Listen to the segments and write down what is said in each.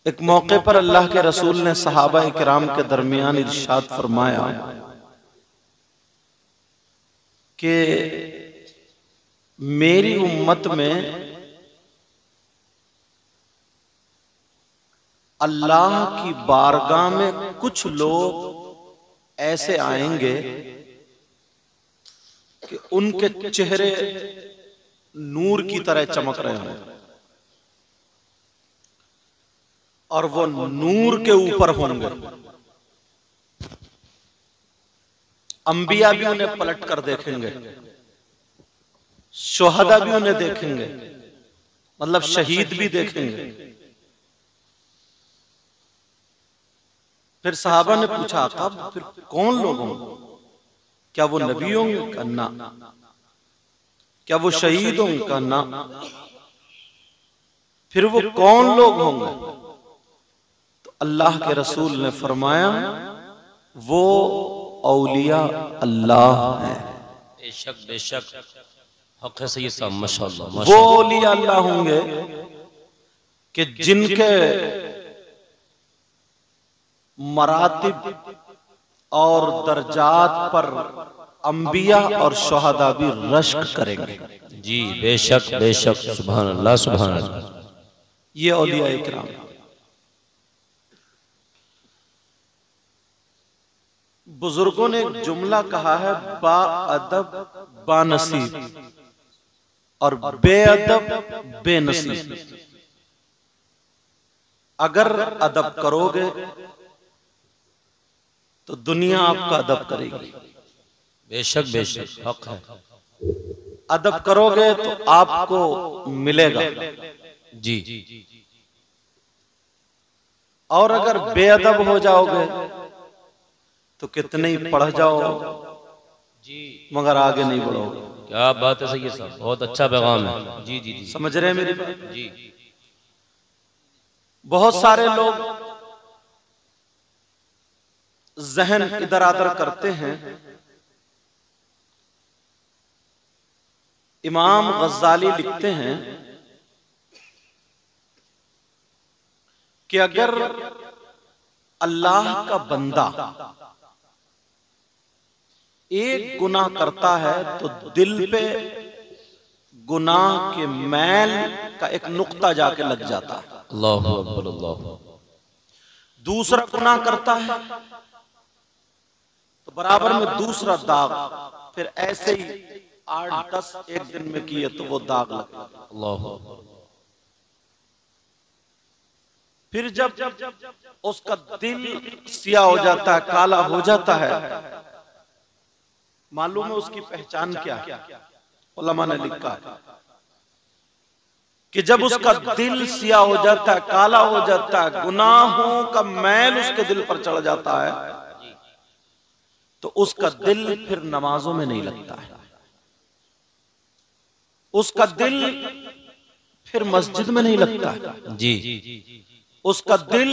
एक मौके पर अल्लाह के रसूल ने सहाबा इकराम के दरमियान इरशाद फरमाया कि मेरी उम्मत में अल्लाह की बारगाह में कुछ लोग ऐसे आएंगे कि उनके चेहरे नूर की तरह चमक रहे होंगे और वो नूर के ऊपर होंगे। अंबिया भी उन्हें पलट कर देखेंगे, शुहदा भी उन्हें देखेंगे, मतलब शहीद भी देखेंगे। फिर सहाबा ने पूछा कब, फिर कौन लोग होंगे? क्या वो नबी होंगे? कहना। क्या वो शहीद होंगे? कहना। फिर वो कौन लोग होंगे? तो अल्लाह के रसूल ने फरमाया वो औलिया अल्लाह है। बेशक बेशक हक है सही साहब, माशाअल्लाह। वो औलिया अल्लाह होंगे कि जिनके मरातिब और दर्जात पर अंबिया और शुहदा भी रश्क करेंगे। जी बेशक बेशक, सुभान अल्लाह सुभान अल्लाह। ये औलिया इकराम। बुजुर्गों ने एक जुमला कहा है, बा अदब बा नसीब और बेअदब बेनसीब। अगर अदब करोगे तो दुनिया आपका अदब करेगी। बेशक बेशक हक है। अदब करोगे तो आपको मिलेगा। जी। और अगर बेअदब हो जाओगे तो कितने ही पढ़ जाओ जी मगर आगे नहीं बढ़ोगे। क्या बात है सही साहब, बहुत अच्छा पैगाम है। जी जी जी, समझ रहे हैं मेरी बात? जी। बहुत सारे लोग जहन इधर आधर करते हैं। इमाम गज्जाली लिखते हैं कि अगर अल्लाह का बंदा एक गुनाह करता है तो दिल पे गुनाह के मैल का एक नुक्ता जाके लग जाता है। अल्लाहु अकबर अल्लाह। दूसरा गुनाह करता है तो बराबर में दूसरा दाग, फिर ऐसे ही 8-10 एक दिन में किए तो वो दाग लगा। अल्लाहु अकबर। फिर जब उसका दिल सिया हो जाता है, काला हो जाता है, मालूम है उसकी पहचान क्या है? उलमा ने लिखा है कि जब उसका दिल सिया हो जाता है, काला हो जाता है, गुनाहों का मैल उसके दिल पर चढ़ जाता है, तो उसका दिल फिर नमाजों में नहीं लगता है। उसका दिल फिर मस्जिद में नहीं लगता है। जी। उसका दिल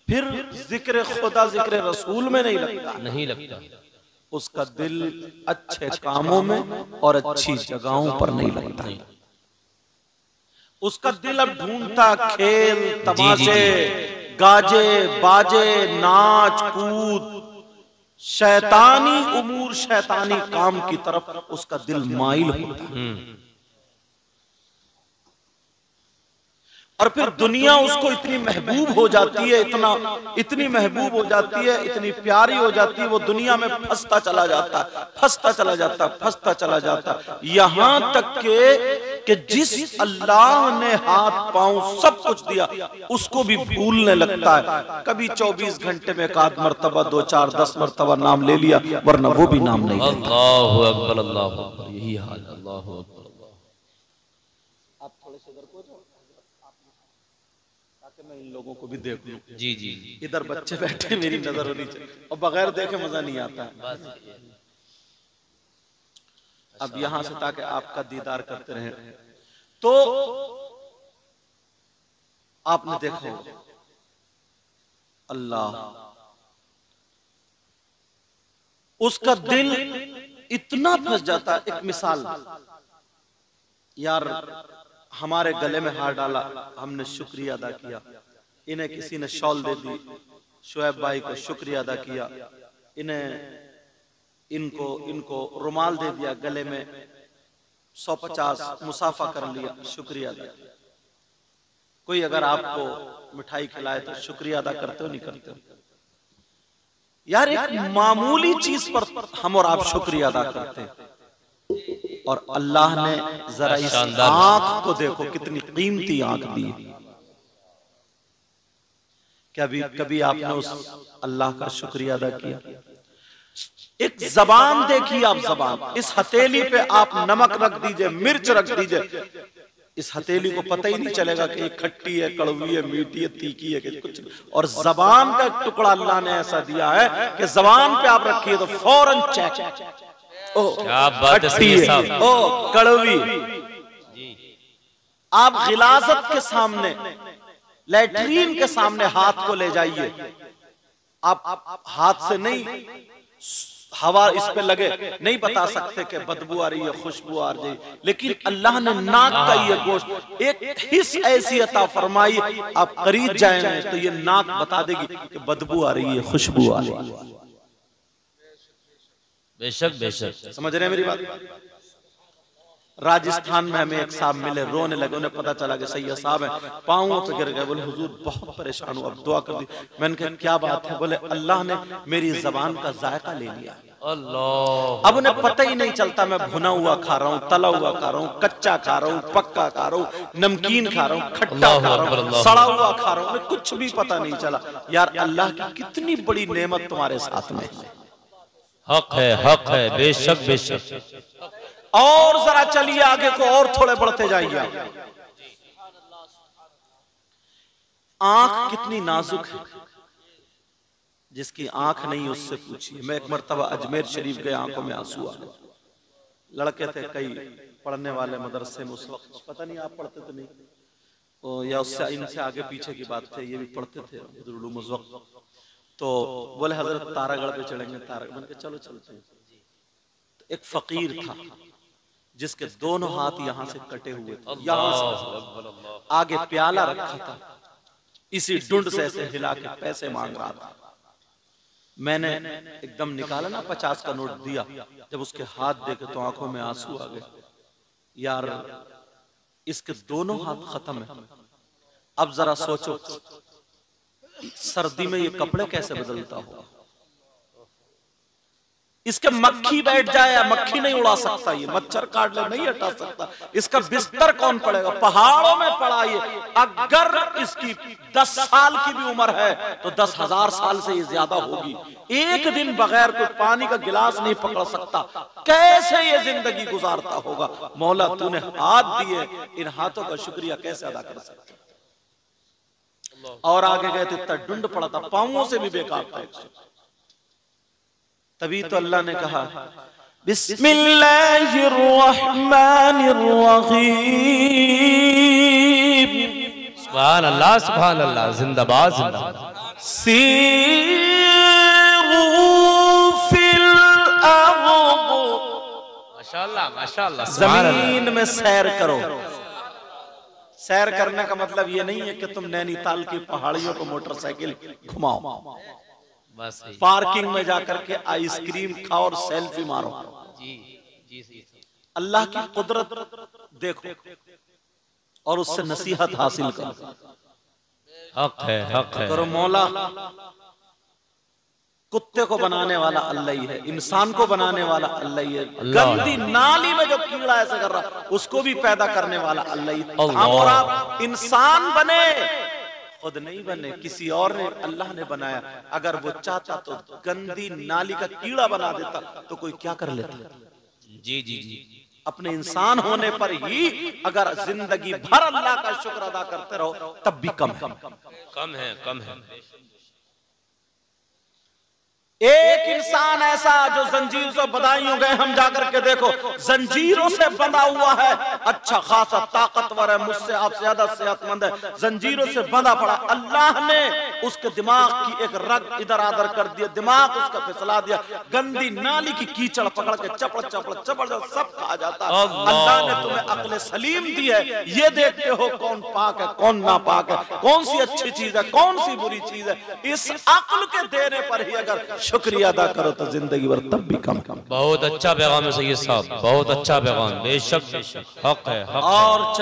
फिर जिक्र खुदा जिक्र रसूल में नहीं लगता, नहीं लगता। उसका दिल अच्छे कामों में और अच्छी जगहों पर नहीं लगता। उसका दिल अब ढूंढता खेल तमाशे, गाजे बाजे, नाच कूद, शैतानी उमूर, शैतानी काम की तरफ उसका दिल माइल होता है। और फिर दुनिया उसको इतनी महबूब हो जाती है, इतनी महबूब हो जाती है, इतनी प्यारी हो जाती है, वो दुनिया में फंसता चला जाता है, फंसता चला जाता है, फंसता चला जाता है, यहां तक कि जिस अल्लाह ने हाथ पांव सब कुछ दिया उसको भी भूलने लगता है। कभी 24 घंटे में एक आध मरतबा, 2 4 10 मरतबा नाम ले लिया, वरना वो भी नाम नहीं लेता। अल्लाहु अकबर अल्लाहु अकबर, यही हाल। अल्लाहु अकबर। आप थोड़े से इधर को जाओ ताकि मैं इन लोगों को भी देख लूं। जी जी। इधर बच्चे बैठे, मेरी नजर होनी चाहिए, और बगैर देखे मजा नहीं आता है। अब यहां से ताकि आपका दीदार करते रहे, तो आपने देखो अल्लाह, उसका दिल इतना फंस जाता है। एक मिसाल, यार हमारे गले में हाथ डाला, हमने शुक्रिया अदा किया, इन्हें किसी ने शॉल दे दी, शुएब भाई को शुक्रिया अदा किया, इनको रुमाल दे दिया, गले में 150 मुसाफा कर लिया, शुक्रिया अदा किया। कोई अगर आपको मिठाई खिलाए तो शुक्रिया अदा करते हो नहीं करते हो? यार एक मामूली चीज पर हम और आप शुक्रिया अदा करते हैं, और अल्लाह ने जरा इस आंख को देखो, कितनी कीमती आंख दी है। क्या कभी आपने उस अल्लाह का शुक्रिया अदा किया? एक जबान देखिए आप, जबान, इस हथेली पे आप नमक रख दीजिए, मिर्च रख दीजिए, इस हथेली को पता ही नहीं चलेगा कि ये खट्टी है, कड़वी है, मीठी है, तीखी है, कि कुछ। और जबान का एक टुकड़ा अल्लाह ने ऐसा दिया है कि जबान पे आप रखिए तो फौरन चेक, ओ खट्टी है, ओ कड़वी। आप गिलाजत के सामने, लैट्रीन के सामने हाथ को ले जाइए, आप हाथ से नहीं, हवा इस पे लगे नहीं बता सकते कि बदबू आ रही है, खुशबू आ रही है, लेकिन अल्लाह ने नाक का ये गोश्त एक हिस्स ऐसी अता फरमाई, आप करीब जाएंगे तो ये नाक बता देगी कि बदबू आ रही है, खुशबू आ रही है। बेशक बेशक, समझ रहे हैं मेरी बात? राजस्थान में हमें एक साहब मिले, रोने लगे, उन्हें पता चला कि सैयद साहब हैं, पांवों पे गिर गए, बोले हुजूर बहुत परेशान हूं, अब दुआ कर दी। मैंने कहा क्या बात है? बोले अल्लाह ने मेरी जबान का जायका ले लिया। अल्लाह। अब उन्हें पता ही नहीं चलता मैं भुना हुआ खा रहा हूँ, तला हुआ खा रहा हूँ, कच्चा खा रहा हूँ, पक्का खा रहा हूँ, नमकीन खा रहा हूँ, खट्टा खा रहा हूँ, सड़ा हुआ खा रहा हूँ, उन्हें कुछ भी पता नहीं चला। यार अल्लाह की कितनी बड़ी नेमत तुम्हारे साथ में है। हक है, बेशक बेशक। और जरा चलिए आगे को, और थोड़े बढ़ते जाइए। आंख कितनी नाजुक है, जिसकी आंख नहीं उससे पूछिए। मैं एक मर्तबा अजमेर शरीफ गए, आंखों में आंसू आ गए। लड़के थे कई पढ़ने वाले मदरसे में उस वक्त, पता नहीं आप पढ़ते तो नहीं, या उससे इनसे आगे पीछे की बात थे, ये भी पढ़ते थे उस वक्त। तो बोले हजरत तारागढ़ पे चढ़ेंगे, तारागढ़। मैंने कहा चलो चलते हैं। तो एक फकीर था जिसके दोनों हाथ यहां से कटे हुए थे, यहां से आगे प्याला रखा था, इसी डुंड से ऐसे हिला के पैसे मांग रहा था। मैंने एकदम निकाला ना 50 का नोट दिया, जब उसके हाथ देखे तो आंखों में आंसू आ गए। यार इसके दोनों हाथ खत्म है। अब जरा सोचो सर्दी में ये कपड़े कैसे बदलता होगा। इसके मक्खी बैठ जाए, मक्खी नहीं उड़ा सकता, ये मच्छर काट ले नहीं हटा सकता, इसका बिस्तर कौन पड़ेगा? पहाड़ों में पड़ा ये। अगर इसकी 10 साल की भी उम्र है तो 10,000 साल से ये ज्यादा होगी। एक दिन बगैर कोई पानी का गिलास नहीं पकड़ सकता, कैसे ये जिंदगी गुजारता होगा? मौला तूने हाथ दिए, इन हाथों का शुक्रिया कैसे अदा कर सकते? और आगे गए तो इतना डुंड पड़ा था, पांवों से भी बेकार था। तभी तो अल्लाह ने कहा बिस्मिल्लाहिर्रहमानिर्रहीम, सुभान अल्लाह सुभान अल्लाह, जिंदाबाद जिंदाबाद। सीरू फिल अर्द, माशाअल्लाह माशाअल्लाह। जमीन में सैर करो। सैर करने का मतलब ये नहीं है कि तुम नैनीताल की पहाड़ियों को मोटरसाइकिल घुमाओ, बस पार्किंग में जाकर के आइसक्रीम खाओ और सेल्फी मारो। जी जी जी। अल्लाह की कुदरत देखो और उससे नसीहत हासिल करो। हक है करो। मौला कुत्ते को बनाने वाला अल्लाह ही है, इंसान को बनाने वाला अल्लाह ही है, गंदी नाली में जो कीड़ा ऐसा कर रहा उसको भी पैदा करने वाला अल्लाह ही। हम और आप इंसान बने, खुद नहीं बने, किसी और ने, अल्लाह ने बनाया। अगर वो चाहता तो गंदी नाली का कीड़ा बना देता तो कोई क्या कर लेता? जी जी जी। अपने इंसान होने पर ही अगर जिंदगी भर अल्लाह का शुक्र अदा करते रहो तब भी कम है। एक इंसान ऐसा जो जंजीर से बंधाई हो गए, हम जाकर के देखो जंजीरों से बंधा हुआ है, अच्छा खासा ताकतवर है, मुझसे आप ज्यादा सेहतमंद है, जंजीरों से बंधा पड़ा, अल्लाह ने उसके दिमाग की एक रग इधर आदर कर दिया, दिमाग उसका फिसला दिया, गंदी नाली की कीचड़ पकड़ के चपड़ चपड़ चपड़ सब खा जाता। अल्लाह ने तुम्हें अक्ल सलीम दी है, ये देखते हो कौन पाक है कौन नापाक है, कौन सी अच्छी चीज है कौन सी बुरी चीज है। इस अक्ल के देने पर ही अगर शुक्रिया अदा करो तो जिंदगी भर तब भी कम कम। बहुत अच्छा पैगाम है सैयद साहब, बहुत अच्छा पैगाम, बेशक हक है, हक है। और